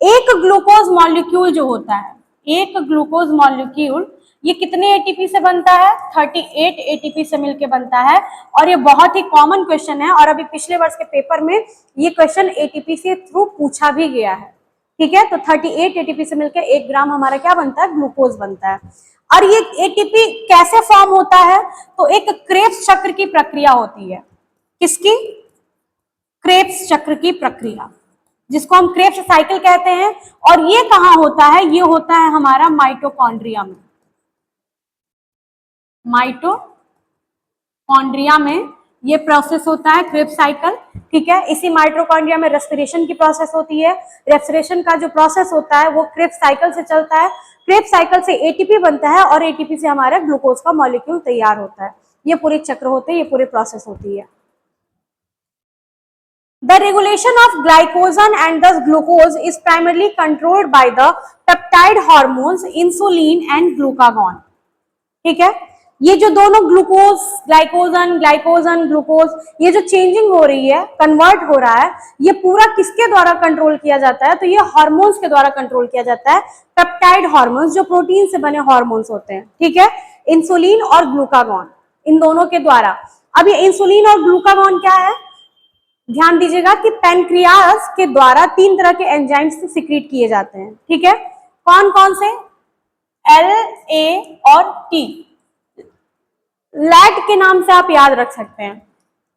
Speaker 1: एक ग्लूकोज मॉलिक्यूल जो होता है, एक ग्लूकोज मॉलिक्यूल ये कितने एटीपी से बनता है, 38 एटीपी से मिलकर बनता है, और ये बहुत ही कॉमन क्वेश्चन है, और अभी पिछले वर्ष के पेपर में ये क्वेश्चन एटीपी से थ्रू पूछा भी गया है। ठीक है, तो 38 एटीपी से मिलकर 1 ग्राम हमारा क्या बनता है, ग्लूकोज बनता है। और ये एटीपी कैसे फॉर्म होता है, तो एक क्रेब्स चक्र की प्रक्रिया होती है। किसकी, क्रेब्स चक्र की प्रक्रिया, जिसको हम क्रेब्स साइकिल कहते हैं। और ये कहाँ होता है, ये होता है हमारा माइटोकॉन्ड्रिया में, माइटोकॉन्ड्रिया में ये प्रोसेस होता है क्रेब्स साइकिल। ठीक है, इसी माइटोकॉन्ड्रिया में रेस्पिरेशन की प्रोसेस होती है। रेस्पिरेशन का जो प्रोसेस होता है वो क्रेब्स साइकिल से चलता है। क्रेब्स साइकिल से एटीपी बनता है और एटीपी से हमारा ग्लूकोज का मॉलिक्यूल तैयार होता है। ये पूरे चक्र होते हैं, ये पूरी प्रोसेस होती है। The regulation of glycogen and thus glucose is primarily controlled by the peptide hormones insulin and glucagon. ठीक है, ये जो दोनों ग्लूकोज, ग्लाइकोजन, ग्लूकोज, ये जो चेंजिंग हो रही है, कन्वर्ट हो रहा है, ये पूरा किसके द्वारा कंट्रोल किया जाता है, तो ये हार्मोन्स के द्वारा कंट्रोल किया जाता है। पेप्टाइड हार्मोन्स, जो प्रोटीन से बने हार्मोन्स होते हैं। ठीक है, इंसुलिन और ग्लूकागॉन, इन दोनों के द्वारा। अब ये इंसुलिन और ग्लूकागॉन क्या है, ध्यान दीजिएगा कि पैनक्रियाज के द्वारा 3 तरह के एंजाइम्स सिक्रीट किए जाते हैं। ठीक है, कौन कौन से, एल, ए और टी। लैट के नाम से आप याद रख सकते हैं।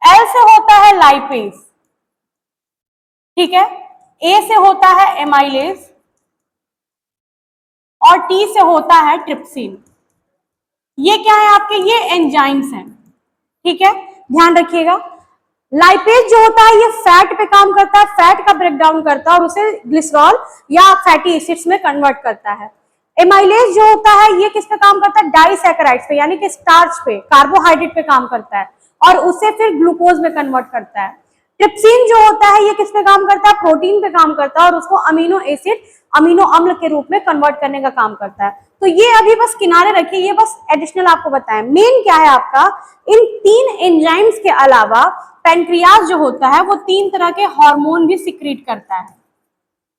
Speaker 1: एल से होता है लाइपेज, ठीक है, ए से होता है एमाइलेज, और टी से होता है ट्रिप्सिन। ये क्या है आपके, ये एंजाइम्स हैं। ठीक है, ध्यान रखिएगा। लाइपेज जो होता है ये फैट पे काम करता है, फैट का ब्रेकडाउन करता है और उसे ग्लिसरॉल या फैटी एसिड्स में कन्वर्ट करता है। एमाइलेज जो होता है ये किस पे काम करता है, डाइसैकेराइड्स पे, यानी कि स्टार्च पे, कार्बोहाइड्रेट पे काम करता है और उसे फिर ग्लूकोज में कन्वर्ट करता है। ट्रिप्सिन जो होता है ये किस पे काम करता है, प्रोटीन पे काम करता है और उसको अमीनो एसिड, अमीनो अम्ल के रूप में कन्वर्ट करने का काम करता है। तो ये अभी बस किनारे रखिए, ये बस एडिशनल आपको बताएं। मेन क्या है आपका, इन 3 एंजाइम्स के अलावा पैनक्रियाज जो होता है वो 3 तरह के हार्मोन भी सिक्रीट करता है।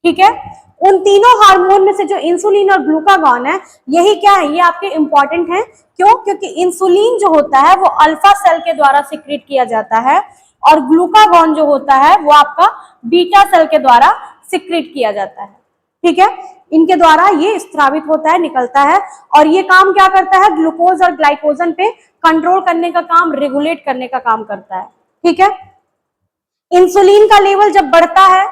Speaker 1: ठीक है, उन तीनों हार्मोन में से जो इंसुलिन और ग्लूकागॉन है, यही क्या है, ये आपके इंपॉर्टेंट है। क्यों, क्योंकि इंसुलिन जो होता है वो अल्फा सेल के द्वारा सिक्रीट किया जाता है और ग्लूकागॉन जो होता है वो आपका बीटा सेल के द्वारा सिक्रीट किया जाता है। ठीक है, इनके द्वारा ये स्रावित होता है, निकलता है, और ये काम क्या करता है, ग्लूकोज और ग्लाइकोजन पे कंट्रोल करने का काम, रेगुलेट करने का काम करता है। ठीक है, इंसुलिन का लेवल जब बढ़ता है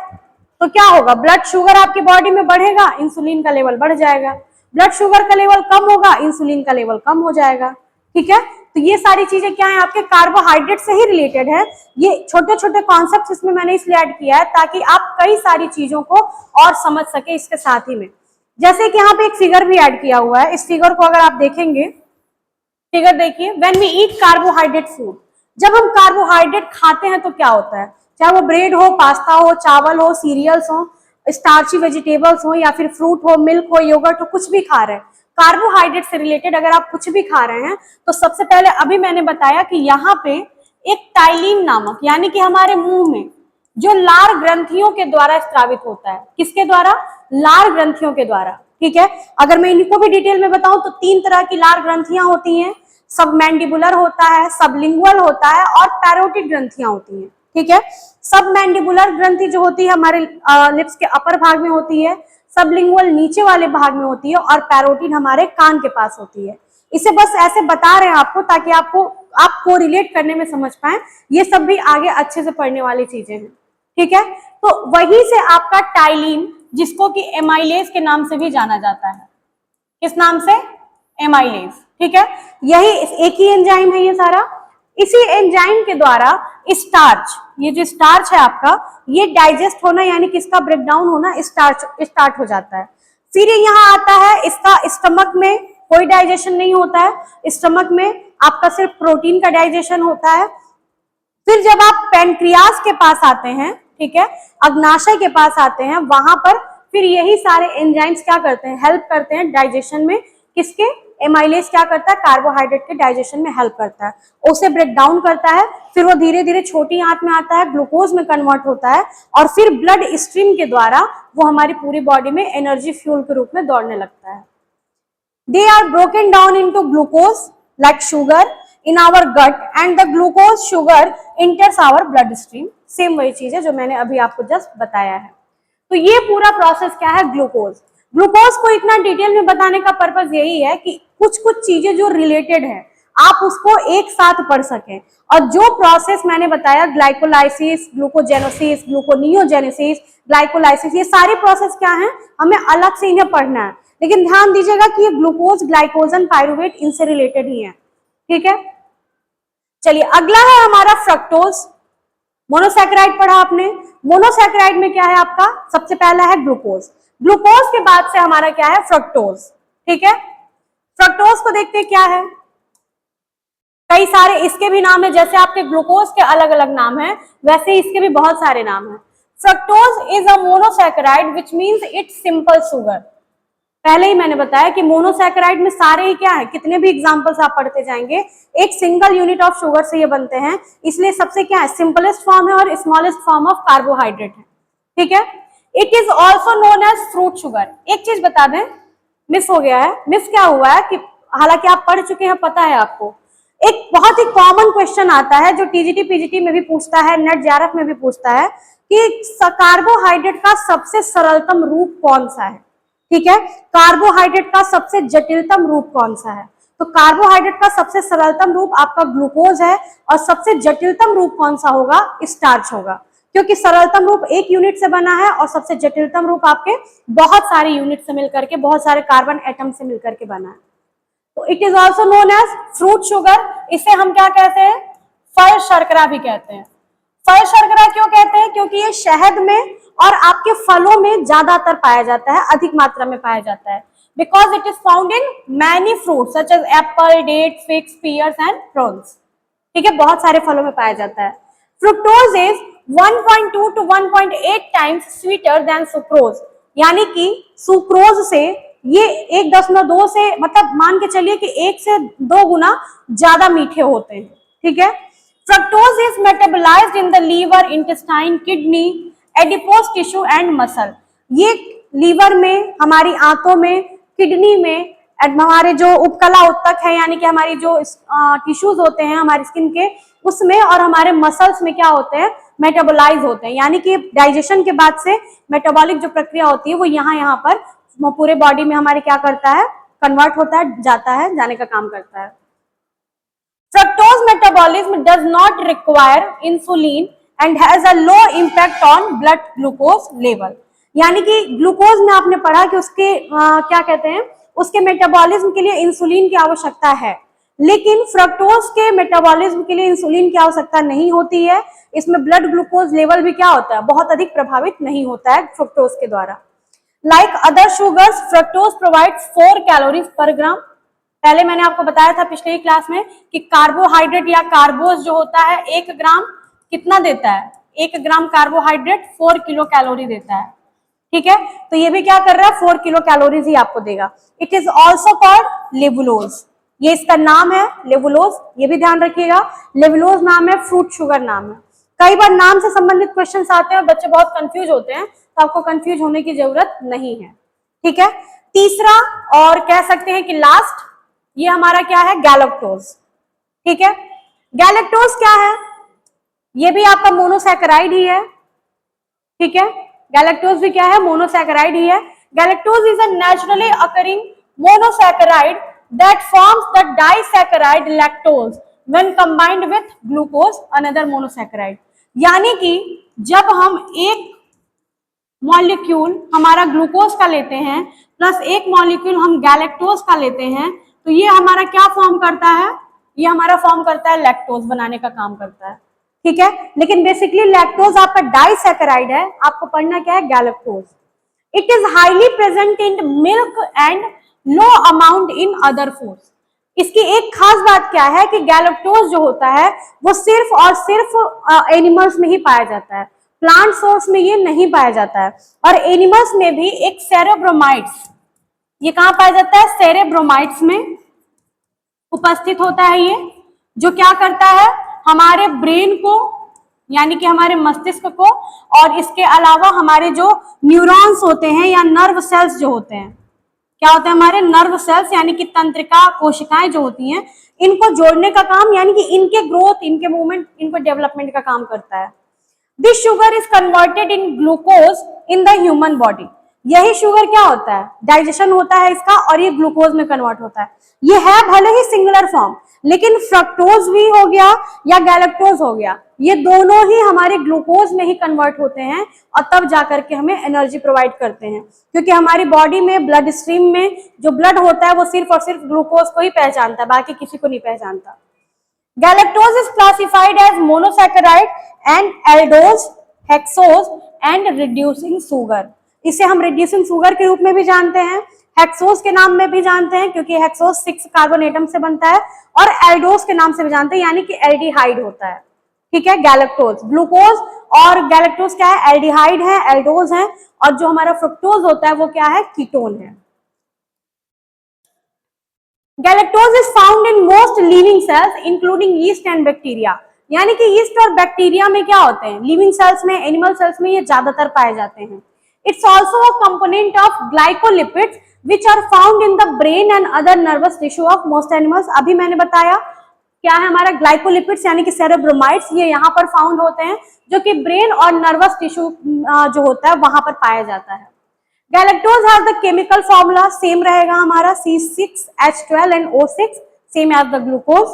Speaker 1: तो क्या होगा, ब्लड शुगर आपकी बॉडी में बढ़ेगा, इंसुलिन का लेवल बढ़ जाएगा, ब्लड शुगर का लेवल कम होगा, इंसुलिन का लेवल कम हो जाएगा। ठीक है, तो ये सारी चीजें क्या है, आपके कार्बोहाइड्रेट से ही रिलेटेड है। ये छोटे छोटे कॉन्सेप्ट इसमें मैंने इसलिए ऐड किया है ताकि आप कई सारी चीजों को और समझ सके इसके साथ ही में। जैसे कि यहाँ पे एक फिगर भी ऐड किया हुआ है, इस फिगर को अगर आप देखेंगे, फिगर देखिए, when we eat carbohydrate food, जब हम कार्बोहाइड्रेट खाते हैं तो क्या होता है, चाहे वो ब्रेड हो, पास्ता हो, चावल हो, सीरियल्स हो, स्टार्ची वेजिटेबल्स हो, या फिर फ्रूट हो, मिल्क हो, योगर्ट हो, कुछ भी खा रहे हैं, कार्बोहाइड्रेट से रिलेटेड अगर आप कुछ भी खा रहे हैं तो सबसे पहले अभी मैंने बताया कि यहाँ पे एक टाइलिन नामक, यानी कि हमारे मुंह में जो लार ग्रंथियों के द्वारा स्रावित होता है, किसके द्वारा, लार ग्रंथियों के द्वारा। ठीक है, अगर मैं इनको भी डिटेल में बताऊं तो 3 तरह की लार ग्रंथियां होती हैं, सबमैंडिबुलर होता है, सबलिंगुअल होता है, और पैरोटिड ग्रंथियां होती हैं। ठीक है, सबमैंडिबुलर ग्रंथि जो होती है हमारे लिप्स के अपर भाग में होती है, सबलिंगुअल नीचे वाले भाग में होती है, और पैरोटिड हमारे कान के पास होती है। इसे बस ऐसे बता रहे हैं आपको ताकि आपको रिलेट करने में समझ पाए, ये सब भी आगे अच्छे से पढ़ने वाली चीजें हैं। ठीक है, तो वहीं से आपका टाइलिन, जिसको कि एमाइलेज के नाम से भी जाना जाता है, किस नाम से, एमाइलेज। ठीक है, यही एक ही एंजाइम है ये सारा, इसी एंजाइम के द्वारा स्टार्च, ये जो स्टार्च है आपका, ये डाइजेस्ट होना, यानी कि इसका ब्रेकडाउन होना स्टार्ट हो जाता है। फिर यहाँ आता है, इसका स्टमक में कोई डाइजेशन नहीं होता है, स्टमक में आपका सिर्फ प्रोटीन का डाइजेशन होता है। फिर जब आप पैनक्रियास के पास आते हैं, ठीक है, अग्नाशय के पास आते हैं, वहां पर फिर यही सारे एंजाइम्स क्या करते हैं, हेल्प करते हैं डाइजेशन में, किसके, एमाइलेज क्या करता है, कार्बोहाइड्रेट के डाइजेशन में हेल्प करता है, उसे ब्रेक डाउन करता है, फिर वो धीरे धीरे छोटी आंत में आता है, ग्लूकोज में कन्वर्ट होता है, और फिर ब्लड स्ट्रीम के द्वारा वो हमारी पूरी बॉडी में एनर्जी फ्यूल के रूप में दौड़ने लगता है। They are broken down into glucose like sugar in our gut and the glucose sugar enters our blood stream. Same वही चीज है जो मैंने अभी आपको जस्ट बताया है। तो ये पूरा प्रोसेस क्या है, ग्लूकोज। ग्लूकोज को इतना डिटेल में बताने का पर्पज यही है कि कुछ कुछ चीजें जो रिलेटेड है आप उसको एक साथ पढ़ सकें, और जो प्रोसेस मैंने बताया, ग्लाइकोलाइसिस, ग्लूकोजेनोसिस, ग्लूकोनियोजेनेसिस, ग्लाइकोलाइसिस, ये सारे प्रोसेस क्या है, हमें अलग से इन्हें पढ़ना है, लेकिन ध्यान दीजिएगा कि ये ग्लूकोज, ग्लाइकोजन, पायरुवेट इनसे रिलेटेड ही है। ठीक है, चलिए अगला है हमारा फ्रक्टोज। मोनोसैकेराइड पढ़ा आपने, मोनोसैकेराइड में क्या है आपका, सबसे पहला है ग्लूकोज, ग्लूकोज के बाद से हमारा क्या है, फ्रक्टोज। ठीक है, फ्रक्टोज को देखते क्या है, कई सारे इसके भी नाम है, जैसे आपके ग्लूकोज के अलग अलग नाम है, वैसे इसके भी बहुत सारे नाम है। Fructose is a monosaccharide which means it's simple sugar. पहले ही मैंने बताया कि मोनोसैकेराइड में सारे ही क्या है, कितने भी एग्जांपल्स आप पढ़ते जाएंगे, एक सिंगल यूनिट ऑफ शुगर से ये बनते हैं, इसलिए सबसे क्या है, सिंपलेस्ट फॉर्म है और स्मॉलेस्ट फॉर्म ऑफ कार्बोहाइड्रेट है। ठीक है, it is also known as fruit sugar. एक चीज बता दें, मिस हो गया है, मिस क्या हुआ है कि हालांकि आप पढ़ चुके हैं, पता है आपको, एक बहुत ही कॉमन क्वेश्चन आता है जो टीजीटी पीजीटी में भी पूछता है, नेट जेआरएफ में भी पूछता है कि कार्बोहाइड्रेट का सबसे सरलतम रूप कौन सा है। ठीक है, कार्बोहाइड्रेट का सबसे जटिलतम रूप कौन सा है, तो कार्बोहाइड्रेट का सबसे सरलतम रूप आपका ग्लूकोज है, और सबसे जटिलतम रूप कौन सा होगा, स्टार्च होगा, क्योंकि सरलतम रूप एक यूनिट से बना है और सबसे जटिलतम रूप आपके बहुत सारे यूनिट से मिलकर के, बहुत सारे कार्बन एटम से मिलकर के बना है। तो it is also known as fruit sugar. इसे हम क्या कहते हैं, फल शर्करा भी कहते हैं। फल शर्करा क्यों कहते हैं, क्योंकि ये शहद में और आपके फलों में ज्यादातर पाया जाता है, अधिक मात्रा में पाया जाता है, because it is found in many fruit such as apple, date, figs, pears and prunes. ठीक है, बहुत सारे फलों में पाया जाता है। Fructose is 1.2 to 1.8 times sweeter than sucrose, यानी कि सुक्रोज से ये 1.2 से, मतलब मान के चलिए कि 1 से 2 गुना ज्यादा मीठे होते हैं। ठीक है, fructose is metabolised in the liver, intestine, kidney, adipose tissue and muscle. ये लीवर में, हमारी आंतों में, किडनी में, हमारे जो उपकला उत्तक है, यानी कि हमारी जो टिश्यूज होते हैं हमारी स्किन के, उसमें, और हमारे मसल्स में क्या होते हैं, मेटाबोलाइज होते हैं, यानी कि डाइजेशन के बाद से मेटाबॉलिक जो प्रक्रिया होती है वो यहाँ पर पूरे बॉडी में हमारे क्या करता है, कन्वर्ट होता है, जाता है, जाने का काम करता है। Fructose metabolism does not require insulin and has a low impact on blood glucose level। यानी कि ग्लूकोज में आपने पढ़ा कि उसके क्या कहते हैं, उसके मेटाबॉलिज्म के लिए इंसुलिन की आवश्यकता है, लेकिन फ्रक्टोज के मेटाबॉलिज्म के लिए इंसुलिन की आवश्यकता नहीं होती है। इसमें ब्लड ग्लूकोज लेवल भी क्या होता है, बहुत अधिक प्रभावित नहीं होता है फ्रक्टोज के द्वारा। Like other sugars, fructose provides 4 calories per gram. पहले मैंने आपको बताया था पिछले ही क्लास में कि कार्बोहाइड्रेट या कार्बोज जो होता है 1 ग्राम कितना देता है, 1 ग्राम कार्बोहाइड्रेट 4 किलो कैलोरी देता है, ठीक है। तो ये भी क्या कर रहा है, 4 किलो कैलोरीज ही आपको देगा। इट इज ऑल्सो कॉल्ड लेवुलोज, ये इसका नाम है लेवुलोज, ये भी ध्यान रखिएगा। लेवुलोज नाम है, फ्रूट शुगर नाम है। कई बार नाम से संबंधित क्वेश्चन आते हैं, बच्चे बहुत कंफ्यूज होते हैं, तो आपको कंफ्यूज होने की जरूरत नहीं है, ठीक है। तीसरा और कह सकते हैं कि लास्ट, ये हमारा क्या है, गैलेक्टोज, ठीक है। गैलेक्टोज क्या है, ये भी आपका मोनोसैकेराइड ही है, ठीक है। गैलेक्टोज भी क्या है, मोनोसैकेराइड ही है। Galactose is a naturally occurring monosaccharide that forms the disaccharide lactose when combined with glucose another monosaccharide. यानी कि जब हम एक मॉलिक्यूल हमारा ग्लूकोज का लेते हैं प्लस एक मॉलिक्यूल हम गैलेक्टोज का लेते हैं, तो ये हमारा क्या फॉर्म करता है, ये हमारा फॉर्म करता है लैक्टोज बनाने का काम करता है, ठीक है। लेकिन बेसिकली लैक्टोज आपका डाइसैकेराइड है, आपको पढ़ना क्या है, galactose. It is highly present in milk and low amount in other foods. इसकी एक खास बात क्या है कि गैलेक्टोज जो होता है वो सिर्फ और सिर्फ एनिमल्स में ही पाया जाता है, प्लांट सोर्स में ये नहीं पाया जाता है। और एनिमल्स में भी एक सेरेब्रोमाइट्स, ये कहां पाया जाता है, सेरेब्रोमाइट्स में उपस्थित होता है। ये जो क्या करता है, हमारे ब्रेन को यानी कि हमारे मस्तिष्क को और इसके अलावा हमारे जो न्यूरॉन्स होते हैं या नर्व सेल्स जो होते हैं, क्या होते हैं हमारे नर्व सेल्स यानी कि तंत्रिका कोशिकाएं जो होती हैं, इनको जोड़ने का काम यानी कि इनके ग्रोथ, इनके मूवमेंट, इनको डेवलपमेंट का काम करता है। This sugar is converted in glucose in the human body. यही शुगर क्या होता है, डाइजेशन होता है इसका और ये ग्लूकोज में कन्वर्ट होता है। ये है भले ही सिंगुलर फॉर्म, लेकिन फ्रक्टोज भी हो गया या गैलेक्टोज हो गया, ये दोनों ही हमारे ग्लूकोज में ही कन्वर्ट होते हैं और तब जाकर के हमें एनर्जी प्रोवाइड करते हैं। क्योंकि हमारी बॉडी में ब्लड स्ट्रीम में जो ब्लड होता है वो सिर्फ और सिर्फ ग्लूकोज को ही पहचानता है, बाकी किसी को नहीं पहचानता। Galactose is classified as monosaccharide and aldose, hexose and reducing sugar। इसे हम reducing sugar के रूप में भी जानते हैं, हेक्सोज के नाम में भी जानते हैं क्योंकि हेक्सोज 6 कार्बन एटम से बनता है, और एल्डोज के नाम से भी जानते हैं यानी कि एल्डिहाइड होता है, ठीक है। गैलेक्टोज, ग्लूकोज और गैलेक्टोज क्या है, एल्डिहाइड है, एल्डोज है, और जो हमारा फ्रुक्टोज होता है वो क्या है, कीटोन है। Galactose is found in most living cells including yeast and bacteria। यानी कि yeast और बैक्टीरिया में क्या होते हैं, लिविंग सेल्स में, एनिमल सेल्स में ये ज्यादातर पाए जाते हैं। It's also a component of glycolipids which are found in the brain and other nervous tissue of most animals। अभी मैंने बताया क्या है हमारा ग्लाइकोलिपिड्स यानी कि सेरेब्रोमाइट्स, ये यहाँ पर फाउंड होते हैं जो कि ब्रेन और नर्वस टिश्यू जो होता है वहां पर पाया जाता है। Galactose has the chemical formula same रहेगा हमारा C6H12 and O6 same as the glucose।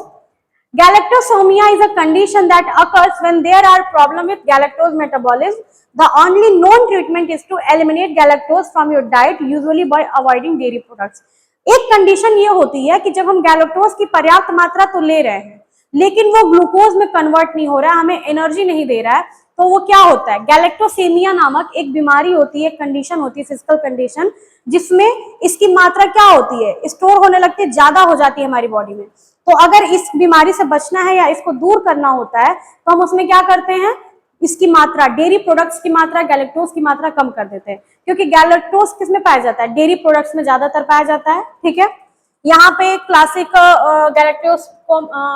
Speaker 1: Galactosomia is a condition that occurs when there are problem with galactose metabolism। The only known treatment is to eliminate galactose from your diet usually by avoiding dairy products। एक condition ये होती है कि जब हम galactose की पर्याप्त मात्रा तो ले रहे हैं लेकिन वो ग्लूकोज में कन्वर्ट नहीं हो रहा है, हमें एनर्जी नहीं दे रहा है, तो वो क्या होता है, गैलेक्टोसेमिया नामक एक बीमारी होती है, एक कंडीशन होती है, फिजिकल कंडीशन, जिसमें इसकी मात्रा क्या होती है, स्टोर होने लगती है, ज्यादा हो जाती है हमारी बॉडी में। तो अगर इस बीमारी से बचना है या इसको दूर करना होता है तो हम उसमें क्या करते हैं, इसकी मात्रा, डेयरी प्रोडक्ट्स की मात्रा, गैलेक्टोज की मात्रा कम कर देते हैं, क्योंकि गैलेक्टोज किसमें पाया जाता है, डेयरी प्रोडक्ट्स में ज्यादातर पाया जाता है, ठीक है। यहाँ पे क्लासिक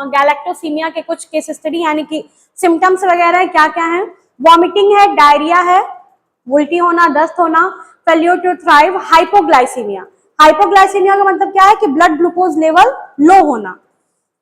Speaker 1: गैलेक्टोसीमिया के कुछ केस स्टडी यानी कि सिम्टम्स वगैरह क्या क्या है, वॉमिटिंग है, डायरिया है, उल्टी होना, दस्त होना, failure to thrive, hypoglycaemia. Hypoglycaemia का मतलब क्या है कि ब्लड ग्लूकोज लेवल लो होना,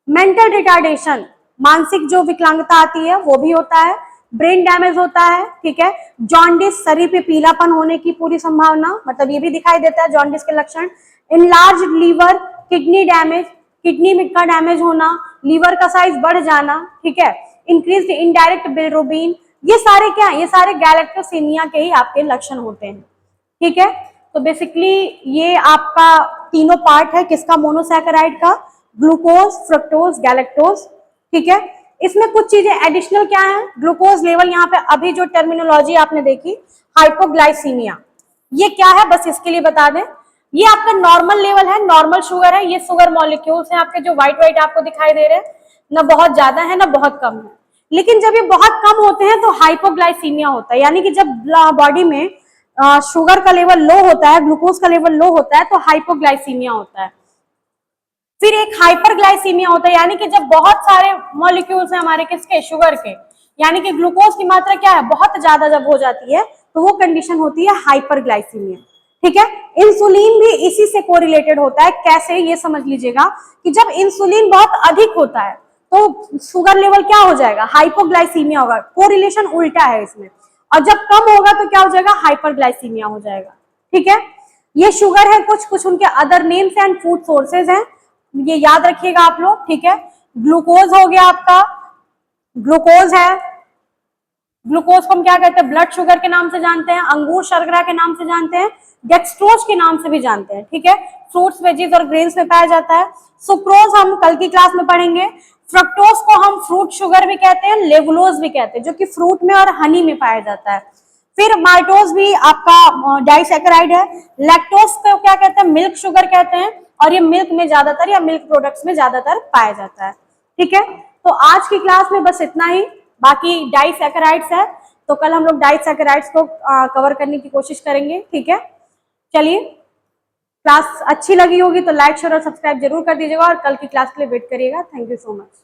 Speaker 1: मेंटल रिटार्डेशन, मानसिक जो विकलांगता आती है वो भी होता है, ब्रेन डैमेज होता है, ठीक है, जॉन्डिस, शरीर पे पीलापन होने की पूरी संभावना, मतलब ये भी दिखाई देता है जॉन्डिस के लक्षण, enlarge liver, kidney damage, kidney में का डैमेज होना, लीवर का साइज बढ़ जाना, ठीक है, इंक्रीज इनडायरेक्ट बिलिरुबिन, ये सारे क्या है, ये सारे गैलेक्टोसीमिया के ही आपके लक्षण होते हैं, ठीक है। तो बेसिकली ये आपका तीनों पार्ट है किसका, मोनोसैकेराइड का, ग्लूकोज, फ्रक्टोज, गैलेक्टोज, ठीक है। इसमें कुछ चीजें एडिशनल क्या है, ग्लूकोज लेवल, यहाँ पे अभी जो टर्मिनोलॉजी आपने देखी हाइपोग्लाइसीमिया, ये क्या है बस इसके लिए बता दें, ये आपका नॉर्मल लेवल है, नॉर्मल शुगर है, ये शुगर मॉलिक्यूल्स हैं आपके जो व्हाइट व्हाइट आपको दिखाई दे रहे हैं, ना बहुत ज्यादा है ना बहुत कम है। लेकिन जब ये बहुत कम होते हैं तो हाइपोग्लाइसीमिया होता है, यानी कि जब बॉडी में शुगर का लेवल लो होता है, ग्लूकोज का लेवल लो होता है तो हाइपोग्लाइसीमिया होता है। फिर एक हाइपरग्लाइसीमिया होता है, यानी कि जब बहुत सारे मॉलिक्यूल्स हैं हमारे किसके, शुगर के, यानी कि ग्लूकोज की मात्रा क्या है, बहुत ज्यादा जब हो जाती है तो वो कंडीशन होती है हाइपरग्लाइसीमिया, ठीक है। इंसुलिन भी इसी से कोरिलेटेड होता है, कैसे ये समझ लीजिएगा कि जब इंसुलिन बहुत अधिक होता है तो शुगर लेवल क्या हो जाएगा, हाइपोग्लाइसीमिया होगा, कोरिलेशन उल्टा है इसमें, और जब कम होगा तो क्या हो जाएगा, हाइपरग्लाइसीमिया हो जाएगा, ठीक है। ये शुगर है, कुछ कुछ उनके other names and food sources हैं, ये याद रखिएगा आप लोग, ठीक है। ग्लूकोज हो गया आपका, ग्लूकोज है, ग्लूकोज को हम क्या कहते हैं, ब्लड शुगर के नाम से जानते हैं, अंगूर शर्करा के नाम से जानते हैं, डेक्सट्रोज के नाम से भी जानते हैं, ठीक है, फ्रूट्स वेजीज और ग्रेन्स में पाया जाता है। सुक्रोज हम कल की क्लास में पढ़ेंगे। फ्रक्टोज को हम फ्रूट शुगर भी कहते हैं, लेवुलोज भी कहते हैं, जो कि फ्रूट में और हनी में पाया जाता है। फिर माल्टोज भी आपका डाइसैकेराइड है। लैक्टोज को क्या कहते हैं, मिल्क शुगर कहते हैं, और ये मिल्क में ज्यादातर या मिल्क प्रोडक्ट्स में ज्यादातर पाया जाता है, ठीक है। तो आज की क्लास में बस इतना ही, बाकी डाइसैकेराइड्स है तो कल हम लोग डाइसैकेराइड्स को कवर करने की कोशिश करेंगे, ठीक है। चलिए, क्लास अच्छी लगी होगी तो लाइक शेयर और सब्सक्राइब जरूर कर दीजिएगा, और कल की क्लास के लिए वेट करिएगा। Thank you so much.